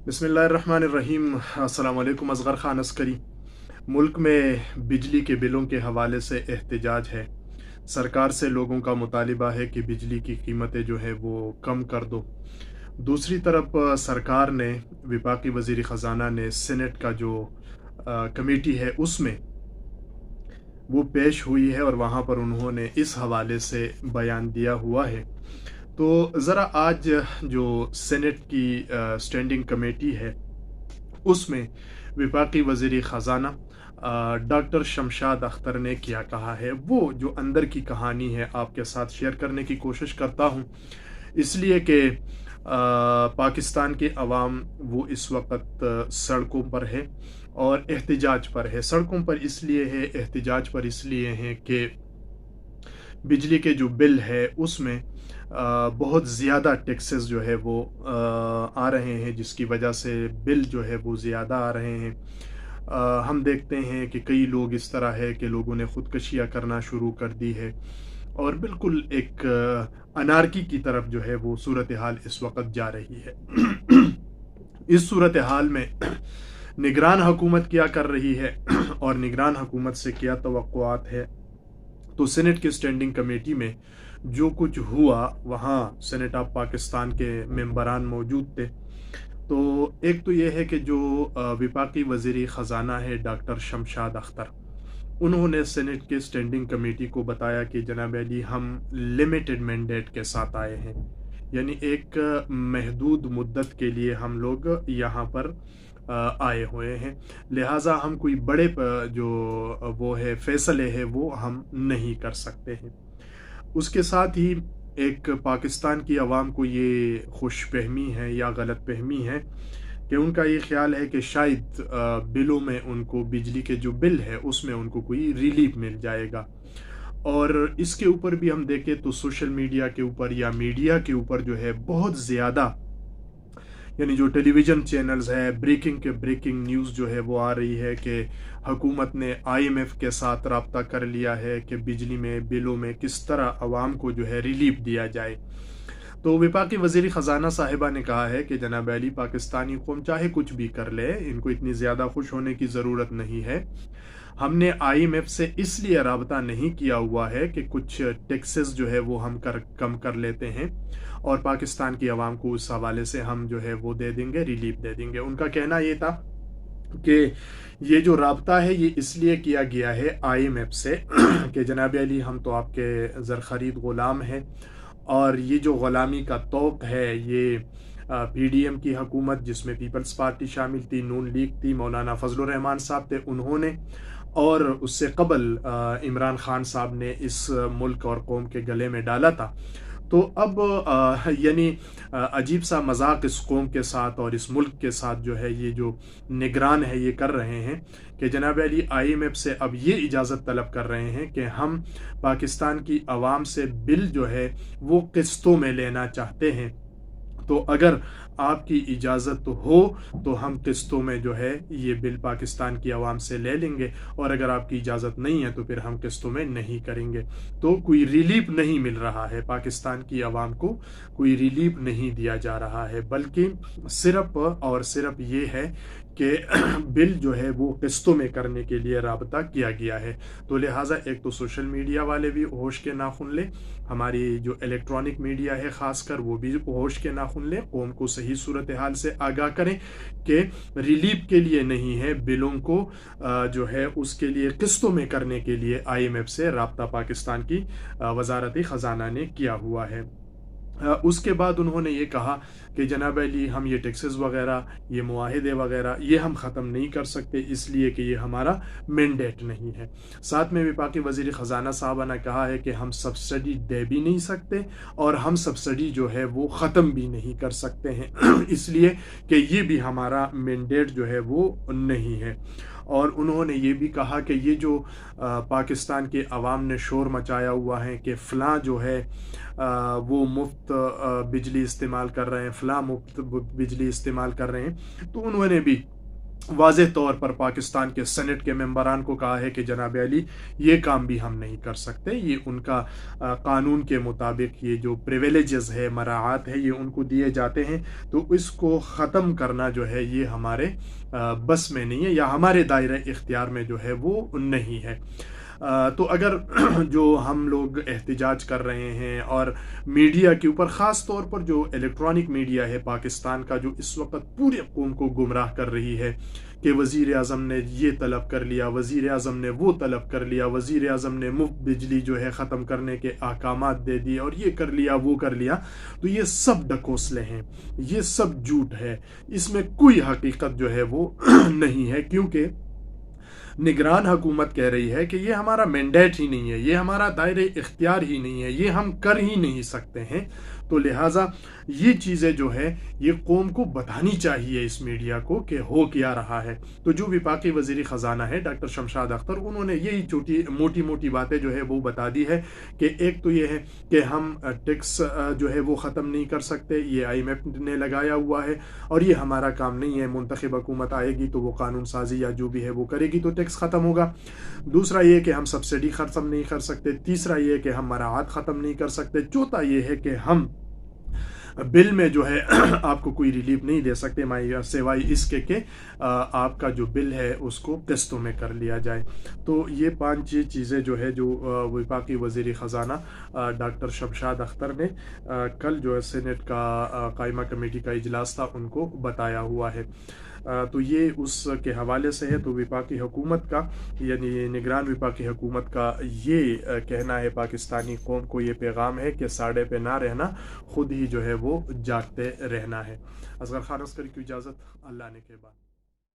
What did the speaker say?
बिस्मिल्लाहिर्रहमानिर्रहीम। अस्सलाम वालेकुम। असगर ख़ान अस्करी। मुल्क में बिजली के बिलों के हवाले से एहतजाज है। सरकार से लोगों का मुतालिबा है कि बिजली की कीमतें जो है वो कम कर दो। दूसरी तरफ सरकार ने, वफाकी वज़ीर ख़ज़ाना ने सीनेट का जो कमेटी है उसमें वो पेश हुई है और वहाँ पर उन्होंने इस हवाले से बयान दिया हुआ है। तो ज़रा आज जो सीनेट की स्टैंडिंग कमेटी है उसमें वफाकी वज़ीर ख़ज़ाना डॉक्टर शमशाद अख्तर ने क्या कहा है, वो जो अंदर की कहानी है आपके साथ शेयर करने की कोशिश करता हूँ। इसलिए कि पाकिस्तान के अवाम वो इस वक्त सड़कों पर है और एहतजाज पर है। सड़कों पर इसलिए है, एहतजाज पर इसलिए हैं कि बिजली के जो बिल है उसमें बहुत ज़्यादा टैक्सेस जो है वो आ रहे हैं, जिसकी वजह से बिल जो है वो ज़्यादा आ रहे हैं। हम देखते हैं कि कई लोग इस तरह है कि लोगों ने ख़ुदकशियाँ करना शुरू कर दी है और बिल्कुल एक अनारकी की तरफ जो है वो सूरत हाल इस वक्त जा रही है। इस सूरत हाल में निगरान हुकूमत क्या कर रही है और निगरान हुकूमत से क्या तवक्कुआत है। तो सीनेट की स्टैंडिंग कमेटी में जो कुछ हुआ, वहाँ सीनेट ऑफ पाकिस्तान के मेंबरान मौजूद थे। तो एक तो ये है कि जो वफाकी वज़ीर ख़ज़ाना है डॉक्टर शमशाद अख्तर, उन्होंने सीनेट के स्टैंडिंग कमेटी को बताया कि जनाब अली, हम लिमिटेड मैंडेट के साथ आए हैं, यानी एक महदूद मुद्दत के लिए हम लोग यहाँ पर आए हुए हैं। लिहाजा हम कोई बड़े जो वो है फैसले है वो हम नहीं कर सकते हैं। उसके साथ ही एक पाकिस्तान की आवाम को ये खुश फहमी है या गलत फहमी है कि उनका ये ख्याल है कि शायद बिलों में उनको, बिजली के जो बिल है उसमें उनको कोई रिलीफ मिल जाएगा। और इसके ऊपर भी हम देखें तो सोशल मीडिया के ऊपर या मीडिया के ऊपर जो है बहुत ज़्यादा, यानी जो टेलीविज़न चैनल्स है, ब्रेकिंग न्यूज़ जो है वो आ रही है कि हुकूमत ने IMF के साथ रब्ता कर लिया है कि बिजली में बिलों में किस तरह आवाम को जो है रिलीफ दिया जाए। तो वफाकी वज़ीर ख़ज़ाना साहिबा ने कहा है कि जनाब अली, पाकिस्तानी कौम चाहे कुछ भी कर ले, इनको इतनी ज़्यादा खुश होने की ज़रूरत नहीं है। हमने IMF से इसलिए रब्ता नहीं किया हुआ है कि कुछ टैक्सेस जो है वो हम कम कर लेते हैं और पाकिस्तान की आवाम को उस हवाले से हम जो है वो दे देंगे, रिलीफ दे देंगे। उनका कहना ये था कि ये जो राब्ता है ये इसलिए किया गया है IMF से कि जनाब अली, हम तो आपके ज़र ख़रीद ग़ुलाम हैं और ये जो ग़ुलामी का तौक़ है, ये PDM की हुकूमत, जिसमें पीपल्स पार्टी शामिल थी, नून लीग थी, मौलाना फजलुर रहमान साहब थे, उन्होंने और उससे कबल इमरान खान साहब ने इस मुल्क और कौम के गले में डाला था। तो अब यानी अजीब सा मजाक इस कौम के साथ और इस मुल्क के साथ जो है ये जो निगरान है ये कर रहे हैं कि जनाब अली, IMF से अब ये इजाज़त तलब कर रहे हैं कि हम पाकिस्तान की आवाम से बिल जो है वो किस्तों में लेना चाहते हैं। तो अगर आपकी इजाज़त हो तो हम किस्तों में जो है ये बिल पाकिस्तान की आवाम से ले लेंगे, और अगर आपकी इजाज़त नहीं है तो फिर हम किस्तों में नहीं करेंगे। तो कोई रिलीफ नहीं मिल रहा है, पाकिस्तान की आवाम को कोई रिलीफ नहीं दिया जा रहा है, बल्कि सिर्फ और सिर्फ ये है कि बिल जो है वो किस्तों में करने के लिए राब्ता किया गया है। तो लिहाजा एक तो सोशल मीडिया वाले भी होश के नाखुन लें, हमारी जो इलेक्ट्रॉनिक मीडिया है ख़ासकर वो भी होश के नाखुन लें, कौम को सही सूरत हाल से आगाह करें कि रिलीफ के लिए नहीं है, बिलों को जो है उसके लिए किस्तों में करने के लिए IMF से राब्ता पाकिस्तान की वज़ारत ख़ज़ाना ने किया हुआ है। उसके बाद उन्होंने ये कहा कि जनाब अली, हम ये टैक्सेस वगैरह, ये मुआहिदे वगैरह ये हम ख़त्म नहीं कर सकते, इसलिए कि ये हमारा मैंडेट नहीं है। साथ में वफाकी वज़ीर ख़ज़ाना साहबा ने कहा है कि हम सब्सिडी दे भी नहीं सकते और हम सब्सिडी जो है वो ख़त्म भी नहीं कर सकते हैं इसलिए कि ये भी हमारा मैंडेट जो है वो नहीं है। और उन्होंने ये भी कहा कि ये जो पाकिस्तान के अवाम ने शोर मचाया हुआ है कि फ़लाँ जो है वो मुफ्त बिजली इस्तेमाल कर रहे हैं, फ़लाँ मुफ्त बिजली इस्तेमाल कर रहे हैं, तो उन्होंने भी वाज़ेह तौर पर पाकिस्तान के सेनेट के मेंबरान को कहा है कि जनाब अली, ये काम भी हम नहीं कर सकते, ये उनका कानून के मुताबिक ये जो प्रिविलेजेस है, मराआत है, ये उनको दिए जाते हैं, तो इसको ख़त्म करना जो है ये हमारे बस में नहीं है, या हमारे दायरे इख्तियार में जो है वो नहीं है। तो अगर जो हम लोग एहतजाज कर रहे हैं और मीडिया के ऊपर, ख़ास तौर पर जो इलेक्ट्रॉनिक मीडिया है पाकिस्तान का, जो इस वक्त पूरे कौम को गुमराह कर रही है कि वज़ीर आज़म ने ये तलब कर लिया, वज़ीर आज़म ने वो तलब कर लिया, वज़ीर आज़म ने मुफ्त बिजली जो है ख़त्म करने के अहकामात दे दिए, और ये कर लिया वो कर लिया, तो ये सब ढकोसले हैं, ये सब झूठ है, इसमें कोई हकीकत जो है वो नहीं है। क्योंकि निगरान हुकूमत कह रही है कि ये हमारा मैंडेट ही नहीं है, ये हमारा दायरे इख्तियार ही नहीं है, ये हम कर ही नहीं सकते हैं। तो लिहाजा ये चीज़ें जो है ये कौम को बतानी चाहिए इस मीडिया को कि हो क्या रहा है। तो जो विपाकी वज़ीर ख़जाना है डॉक्टर शमशाद अख्तर, उन्होंने यही छोटी मोटी मोटी बातें जो है वो बता दी है कि एक तो ये है कि हम टैक्स जो है वो ख़त्म नहीं कर सकते, ये IMF ने लगाया हुआ है और ये हमारा काम नहीं है, मुंतखब हुकूमत आएगी तो वो कानून साजी या जो भी है वो करेगी तो टैक्स ख़त्म होगा। दूसरा ये कि हम सब्सिडी ख़त्म नहीं कर सकते। तीसरा ये कि हम मराहत ख़त्म नहीं कर सकते। चौथा ये है कि हम बिल में जो है आपको कोई रिलीफ नहीं दे सकते सिवाय इसके कि आपका जो बिल है उसको किस्तों में कर लिया जाए। तो ये 5 चीज़ें जो है जो वफाकी वज़ीर ख़जाना डॉक्टर शमशाद अख्तर ने कल जो है सेनेट का कायमा कमेटी का इजलास था उनको बताया हुआ है। तो ये उसके हवाले से है। तो वफाकी हुकूमत का यानी निगरान वफाकी हुकूमत का ये कहना है, पाकिस्तानी कौम को ये पैगाम है कि साड़े पे ना रहना, ख़ुद ही जो है वो जागते रहना है। असगर खान अस्करी की इजाज़त, अल्लाह ने के बाद।